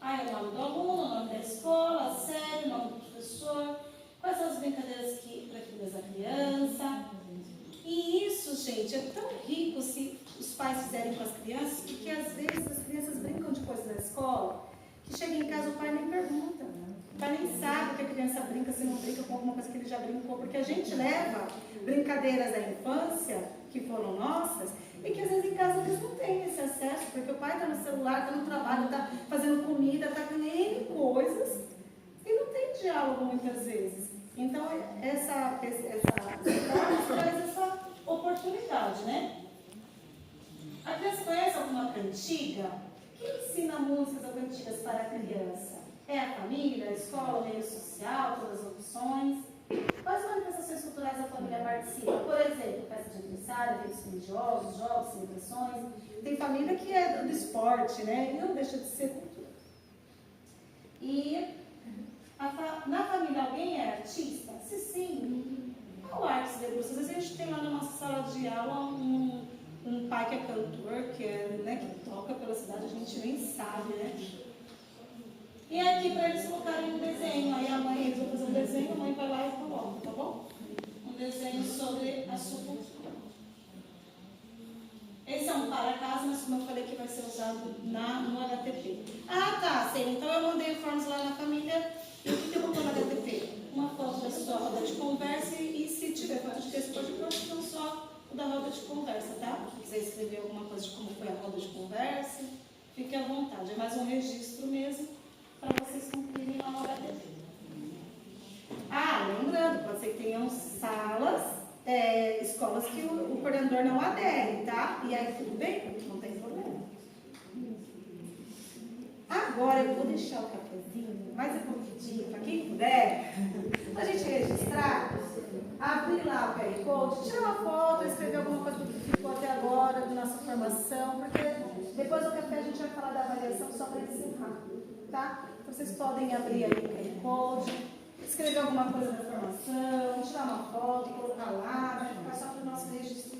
Aí, o nome do aluno, o nome da escola, a série, o nome do professor, quais são as brincadeiras preferidas da criança. E isso, gente, é tão rico se os pais fizerem com as crianças, porque às vezes as crianças brincam de coisas na escola, que chega em casa o pai nem pergunta. O pai nem sabe que a criança brinca, se não brinca com alguma coisa que ele já brincou, porque a gente leva brincadeiras da infância, que foram nossas, e que às vezes em casa eles não têm esse acesso, porque o pai está no celular, está no trabalho, está fazendo comida, está com N coisas, e não tem diálogo muitas vezes. Então, essa traz essa oportunidade, né? A criança conhece alguma cantiga? Quem ensina músicas ou cantigas para a criança? É a família, a escola, o meio social, todas as opções? Quais manifestações culturais a família participa? Por exemplo, festa de aniversário, eventos religiosos, jogos, celebrações. Tem família que é do esporte, né? E não deixa de ser cultura. E na família alguém é artista? Se sim, qual arte você gosta? Às vezes a gente tem lá na nossa sala de aula um um pai que é cantor, que, né, que toca pela cidade, a gente nem sabe, né? E aqui para eles colocarem um desenho, aí a mãe, eles vão fazer um desenho, a mãe vai lá e coloca, tá bom? Um desenho sobre a sua cultura. Esse é um para casa, mas como eu falei que vai ser usado no HTP. Ah, tá, sei. Então eu mandei o Forms lá na família. E o que eu vou pôr no HTP? Uma foto da sua roda de conversa e se tiver foto de texto, pode pôr, então só o da roda de conversa, tá? Se quiser escrever alguma coisa de como foi a roda de conversa, fique à vontade. É mais um registro mesmo para vocês cumprirem lá no HTP. Ah, lembrando, pode ser que tenham salas, escolas que o coordenador não adere, tá? E aí tudo bem, não tem problema. Agora eu vou deixar o cafezinho, mas eu vou pedir para quem puder, a gente registrar, abrir lá o QR Code, tirar uma foto, escrever alguma coisa do que ficou até agora, da nossa formação, porque depois do café a gente vai falar da avaliação só para encerrar, tá? Vocês podem abrir aí o QR Code, escrever alguma coisa da formação, tirar uma foto, colocar lá, vai ficar só para o nosso registro.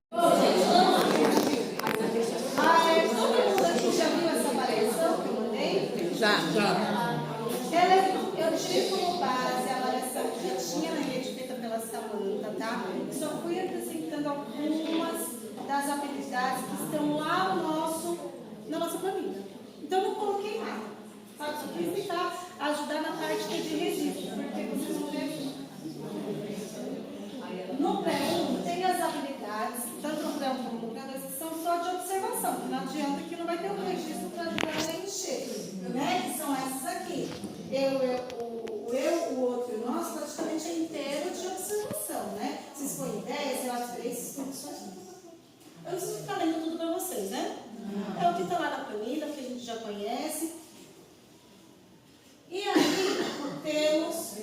Todo mundo aqui já viu essa avaliação que eu mandei? Já. Eu tirei como base a avaliação que já tinha na rede feita pela Samanta, tá? Eu só fui acrescentando algumas das habilidades que estão lá na nossa planilha. Então, não coloquei nada. Só quis tentar ajudar na parte de registro, porque vocês vão ver aqui. No pré-1 tem as habilidades, tanto no pré-1 como no pré-2, que são só de observação, que não adianta que não vai ter um registro para ajudar a preencher, né? Que são essas aqui. O outro e o nosso praticamente é inteiro de observação, né? Se expõe ideias, relatos, experiências, condições. Eu não preciso ficar lendo tudo para vocês, né? É o que está lá na planilha, que a gente já conhece. E aí temos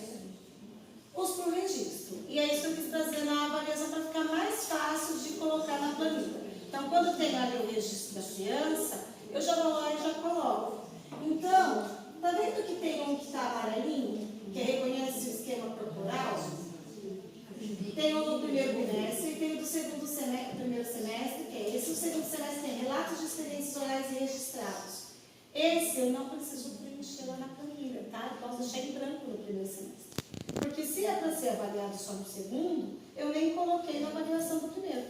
os por registro. E é isso que eu quis trazer na avaliação para ficar mais fácil de colocar na planilha. Então, quando tem ali o registro da criança, eu já vou lá e já coloco. Então, tá vendo que tem um que está amarelinho, que reconhece o esquema corporal? Tem o do primeiro bimestre e tem o do segundo semestre, primeiro semestre, que é esse. O segundo semestre tem relatos de experiências orais e registrados. Esse eu não preciso preencher lá na planilha, tá? Eu posso deixar em branco no primeiro semestre. Porque se é para ser avaliado só no segundo, eu nem coloquei na avaliação do primeiro,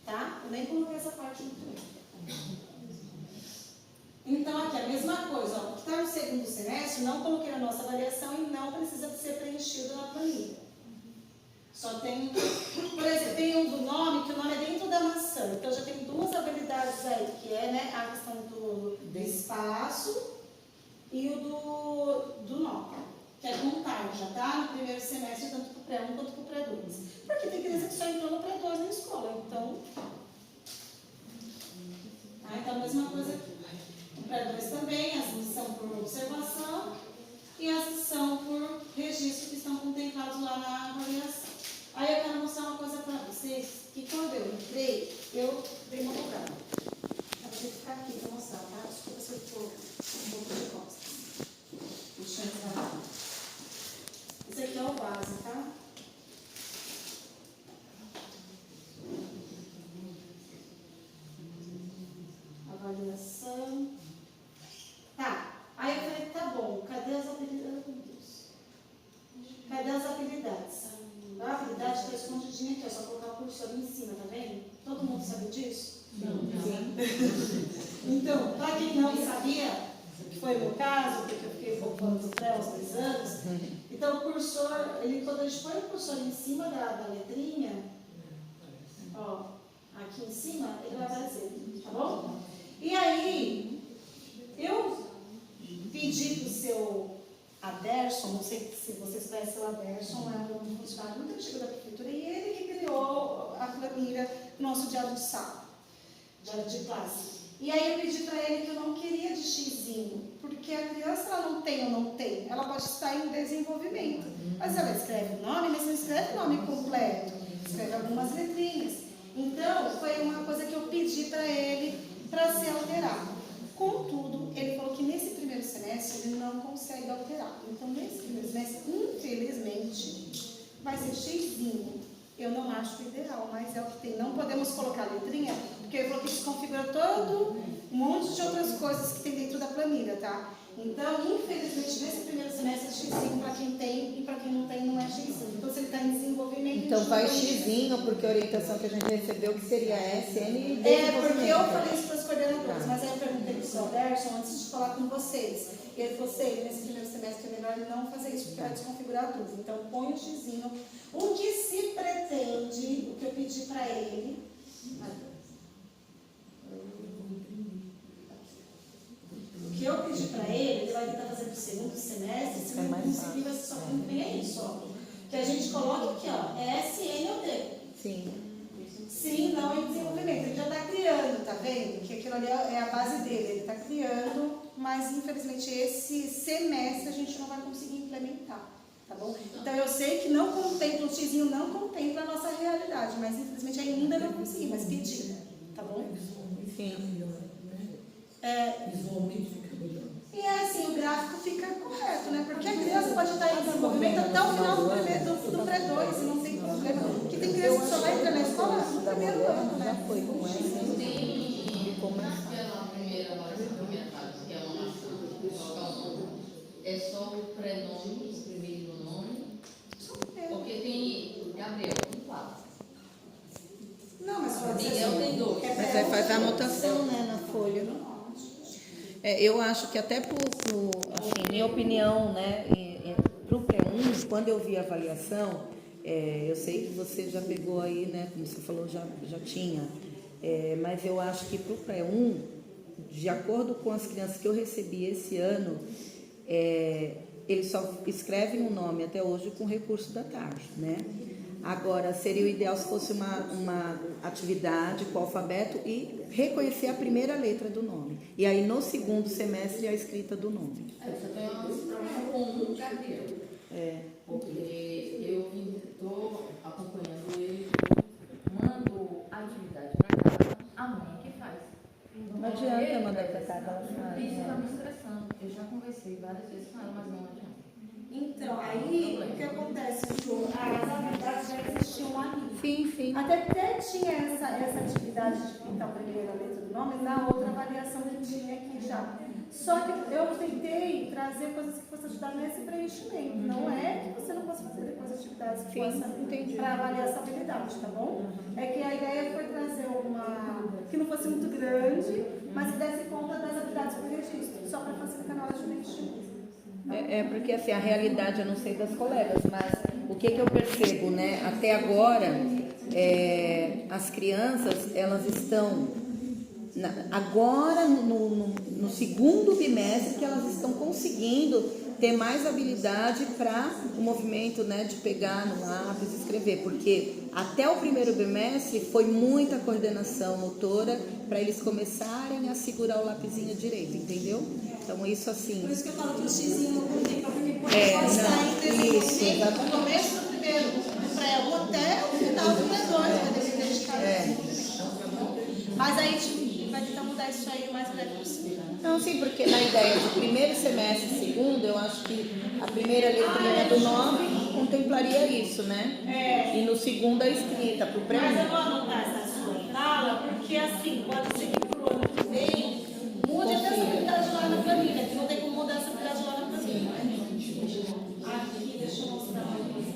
tá? Eu nem coloquei essa parte no primeiro. Então, aqui a mesma coisa, ó, o que está no segundo semestre, não coloquei na nossa avaliação e não precisa ser preenchido na planilha. Só tem, por exemplo, tem um do nome, que o nome é dentro da maçã. Então, já tem duas habilidades aí, que é, né, a questão do espaço e o do nome, que é contar, já tá no primeiro semestre, tanto para o pré-1 quanto para o pré-2. Porque tem criança que só entrou no pré-2 na escola, então... então, a mesma coisa aqui. O pré-2 também, as que são por observação e as que são por registro, que estão contemplados lá na avaliação. Aí eu quero mostrar uma coisa para vocês, que quando eu entrei, eu dei uma bugada. Eu vou ter que ficar aqui para mostrar, tá? Desculpa se eu for um pouco de costas. Deixa eu entrar. Esse aqui é o base, tá? Avaliação. Tá. Aí eu falei, tá bom, cadê as habilidades? Cadê as habilidades? A habilidade está escondidinha aqui, é só colocar o cursor em cima, tá vendo? Todo mundo sabe disso? Não. Então, para quem não sabia, que foi o meu caso, porque eu fiquei focando até aos 2 anos, então o cursor, quando a gente põe o cursor em cima da letrinha, ó, aqui em cima, ele vai aparecer, tá bom? E aí, eu pedi para o seu Aderson, não sei se vocês conhecem o Aderson, é um funcionário muito antigo da prefeitura, e ele que criou a planilha do nosso diário de sala, diário de classe. E aí eu pedi para ele que eu não queria de xizinho, porque a criança ela não tem ou não tem, ela pode estar em desenvolvimento. Mas ela escreve o nome, mas não escreve o nome completo, escreve algumas letrinhas. Então, foi uma coisa que eu pedi para ele para ser alterado. Contudo, ele falou que nesse primeiro semestre ele não consegue alterar. Então, nesse primeiro semestre, infelizmente, vai ser xizinho. Eu não acho ideal, mas é o que tem. Não podemos colocar letrinha, porque eu coloquei que configura todo um monte de outras coisas que tem dentro da planilha, tá? Então, infelizmente, nesse primeiro semestre, X5 para quem tem e para quem não tem não é X5. Então, se ele está em desenvolvimento... Então vai Xzinho, porque a orientação que a gente recebeu que seria SN e porque eu falei isso para os coordenadores, mas aí eu perguntei para o seu Derson antes de falar com vocês. E ele falou, nesse primeiro semestre é melhor ele não fazer isso, porque vai desconfigurar tudo. Então, põe o Xzinho. O que se pretende, o que eu pedi para ele... O que eu pedi para ele vai tentar fazer para o segundo semestre, se não conseguir, vai ser só cumprir isso, ó. Que a gente coloca aqui, ó, SN ou D. Sim. Sim, não em desenvolvimento. Ele já está criando, tá vendo? Que aquilo ali é a base dele. Ele está criando, mas infelizmente esse semestre a gente não vai conseguir implementar, tá bom? Então eu sei que não contempla, o Xzinho não contempla a nossa realidade, mas infelizmente ainda não consegui, mas pedi, tá bom? Sim. Visualmente fica melhor. E assim, o gráfico fica correto, né? Porque a criança pode estar em desenvolvimento até o final do pré-2 e não tem problema. Porque tem criança que só vai entrar na escola no primeiro ano, né? Já foi com essa. Aquela primeira hora que eu metade, que é uma nação, é só o prenome, o primeiro nome, porque tem Gabriel, tem 4. Não, mas pode ser Miguel tem 2. Mas aí faz a anotação, né, na folha. Eu acho que até assim, minha opinião, né, para o pré-1, quando eu vi a avaliação, eu sei que você já pegou aí, né, como você falou, já tinha, mas eu acho que para o pré-1, de acordo com as crianças que eu recebi esse ano, eles só escrevem um nome até hoje com recurso da tarde, né? Agora, seria o ideal se fosse uma atividade com o alfabeto e reconhecer a primeira letra do nome. E aí, no segundo semestre, a escrita do nome. Você tem uma situação com um Gabriel. Porque eu estou acompanhando ele, mando atividade para casa, a mãe que faz. Não adianta mandar para casa, ela faz. Isso está me estressando. Eu já conversei várias vezes com ela, mas não adianta. Então, aí, o que acontece, Ju? As habilidades já existiam ali. Sim. Até tinha essa atividade de pintar a primeira letra do nome na outra avaliação que tinha aqui já. Só que eu tentei trazer coisas que fossem ajudar nesse preenchimento. Não é que você não possa fazer depois atividades que possam para avaliar essa habilidade, tá bom? É que a ideia foi trazer uma que não fosse muito grande, mas que desse conta das habilidades por registro, só para facilitar na hora de preenchimento. Porque assim, a realidade, eu não sei das colegas, mas o que eu percebo, né? Até agora, as crianças, elas estão, agora no segundo bimestre, que elas estão conseguindo ter mais habilidade para o movimento, né? De pegar no lápis e escrever, porque até o primeiro bimestre foi muita coordenação motora para eles começarem a segurar o lapisinho direito, entendeu? Então, isso assim... Por isso que eu falo que o Xzinho não contempla, porque pode estar em desenvolvimento no começo do primeiro pré-1 até o final do pré-2, vai depender de cada Mas aí a gente vai tentar mudar isso aí o mais breve possível. Não, sim, porque na ideia de primeiro semestre e segundo, eu acho que a primeira letrinha do nome contemplaria isso, né? E no segundo a escrita, para o pré-1. Mas eu vou anotar essa sua fala, porque assim, pode ser que pro ano que vem mude até essa habilidade lá na planilha, que não tem como mudar essa habilidade lá na planilha. Aqui, deixa eu mostrar uma coisa.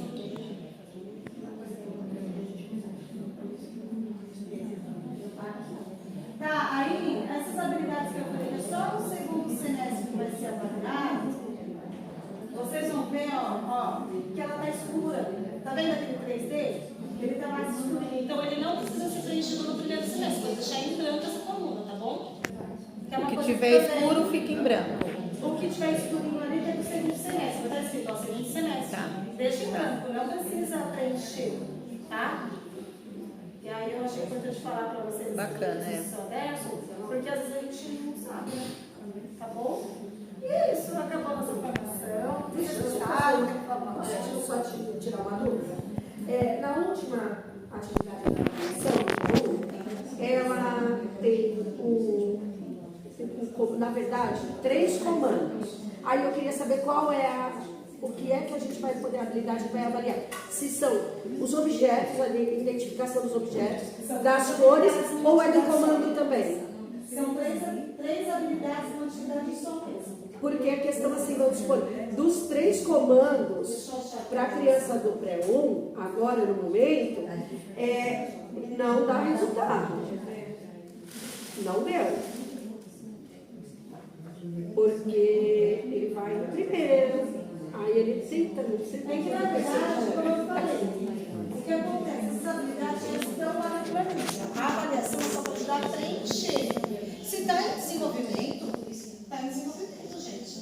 Tá, aí, essas habilidades que eu falei, é só no segundo semestre que vai ser avaliado. Vocês vão ver, ó, que ela tá escura. Tá vendo aquele 3D? Ele tá mais escuro. Então, ele não precisa ser preenchido no primeiro semestre. Vou deixar em branco essa coluna, tá bom? O que tiver escuro fica em branco. O que tiver escurinho ali tem do segundo semestre. Vai estar escrito, ó, segundo semestre. Tá. Deixa em branco, não precisa preencher, tá? E aí eu achei importante falar para vocês. Bacana, porque às vezes a gente não sabe, né? Tá bom? E é isso, acabou a nossa formação. Vocês gostaram? Deixa eu só tirar uma dúvida. Na última atividade da formação, ela tem na verdade, 3 comandos. Aí eu queria saber qual é O que é que a gente vai poder, a habilidade vai avaliar? Se são os objetos, a identificação dos objetos, das cores, ou é do comando também? São três habilidades na atividade só mesmo. Porque a questão assim, vamos supor, dos 3 comandos para a criança do pré-1, agora no momento, não dá resultado. Não deu. Porque ele vai no primeiro, aí ele tenta, não sei. É que na verdade, como eu falei, o que acontece? Essas habilidades já estão lá no planeta. A avaliação só vai ajudar a preencher. Se está em desenvolvimento, está em desenvolvimento, gente.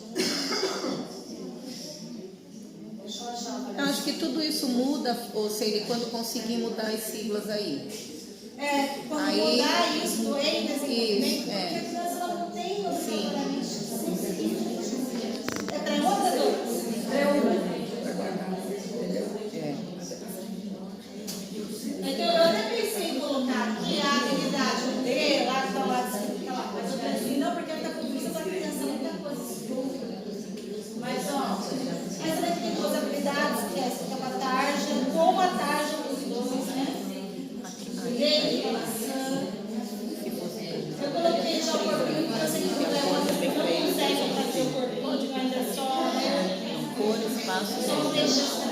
Deixa eu achar a avaliação. Eu acho que tudo isso muda, ou seja, quando conseguir mudar as siglas aí. Quando Aí, mudar isso do em desenvolvimento, porque é. a criança ela não tem Sim. É para outra adultos. Então eu até pensei em colocar aqui a habilidade do D, lá que está lá escrito lá, mas eu pensei, não, porque está confusa para a criança muita coisa. Mas ó, essa daqui tem 2 habilidades, que é essa que é uma tarja, como a tarja dos 2, né? Decoração. Eu coloquei já o corpinho, porque eu sei que o Leandro não consegue fazer o corpinho de ainda só, né? Cor, espaço, Só deixa essa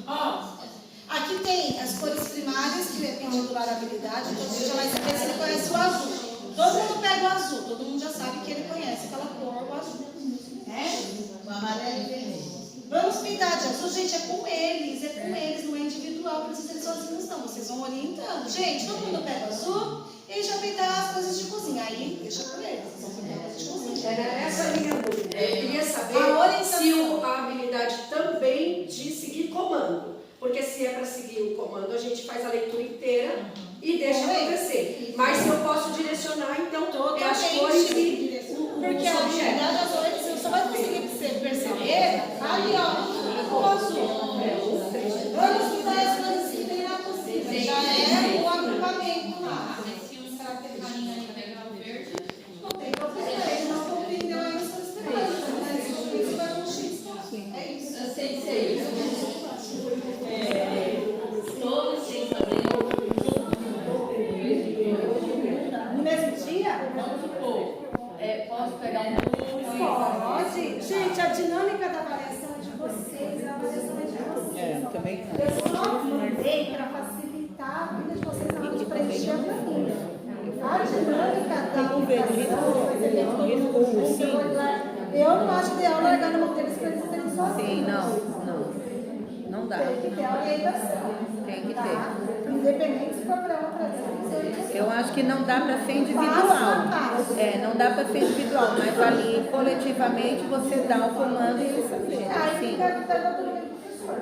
Ó, aqui tem as cores primárias, que depende do variabilidade, então você já vai saber se ele conhece o azul. Todo mundo pega o azul, todo mundo já sabe que ele conhece aquela cor, o azul. O amarelo e vermelho. Vamos pintar de azul, gente, é com eles, não é individual, precisa ser sozinhos não, vocês vão orientando. Gente, todo mundo pega o azul e já pintar as coisas de cozinha, aí deixa com eles, vocês vão pintar coisas de cozinha. Era essa a minha dúvida. Eu queria saber se a habilidade também de seguir comando. Porque se é para seguir o comando, a gente faz a leitura inteira e deixa acontecer. Mas se eu posso direcionar, então, as cores e porque a habilidade azul, você só vai conseguir perceber ali, ó, o azul. Vamos pintar as coisas que tem na cozinha. Já é o agrupamento lá. Se um caráter carinha ali pegar o verde, não tem problema, ele não compreendeu ainda as coisas diferentes. Mas isso vai no X. É isso. eu sei dizer isso. Todos sem saber. No mesmo dia? Vamos supor. Posso pegar um Pode. Gente, a dinâmica da avaliação é de vocês, a avaliação é de vocês. Também. Eu só mandei para facilitar a vida de vocês na hora de preencher a planilha. A dinâmica da aplicação, eu não acho ideal largar na mão deles para eles terem sozinhos. Sim, não dá. Tem que ter orientação. Tem que tá? ter. Independente se for para um, para dois. Eu acho que não dá para ser individual. Não dá para ser individual, mas ali coletivamente você dá o comando e eles fazem. Aí fica tudo bem, professor.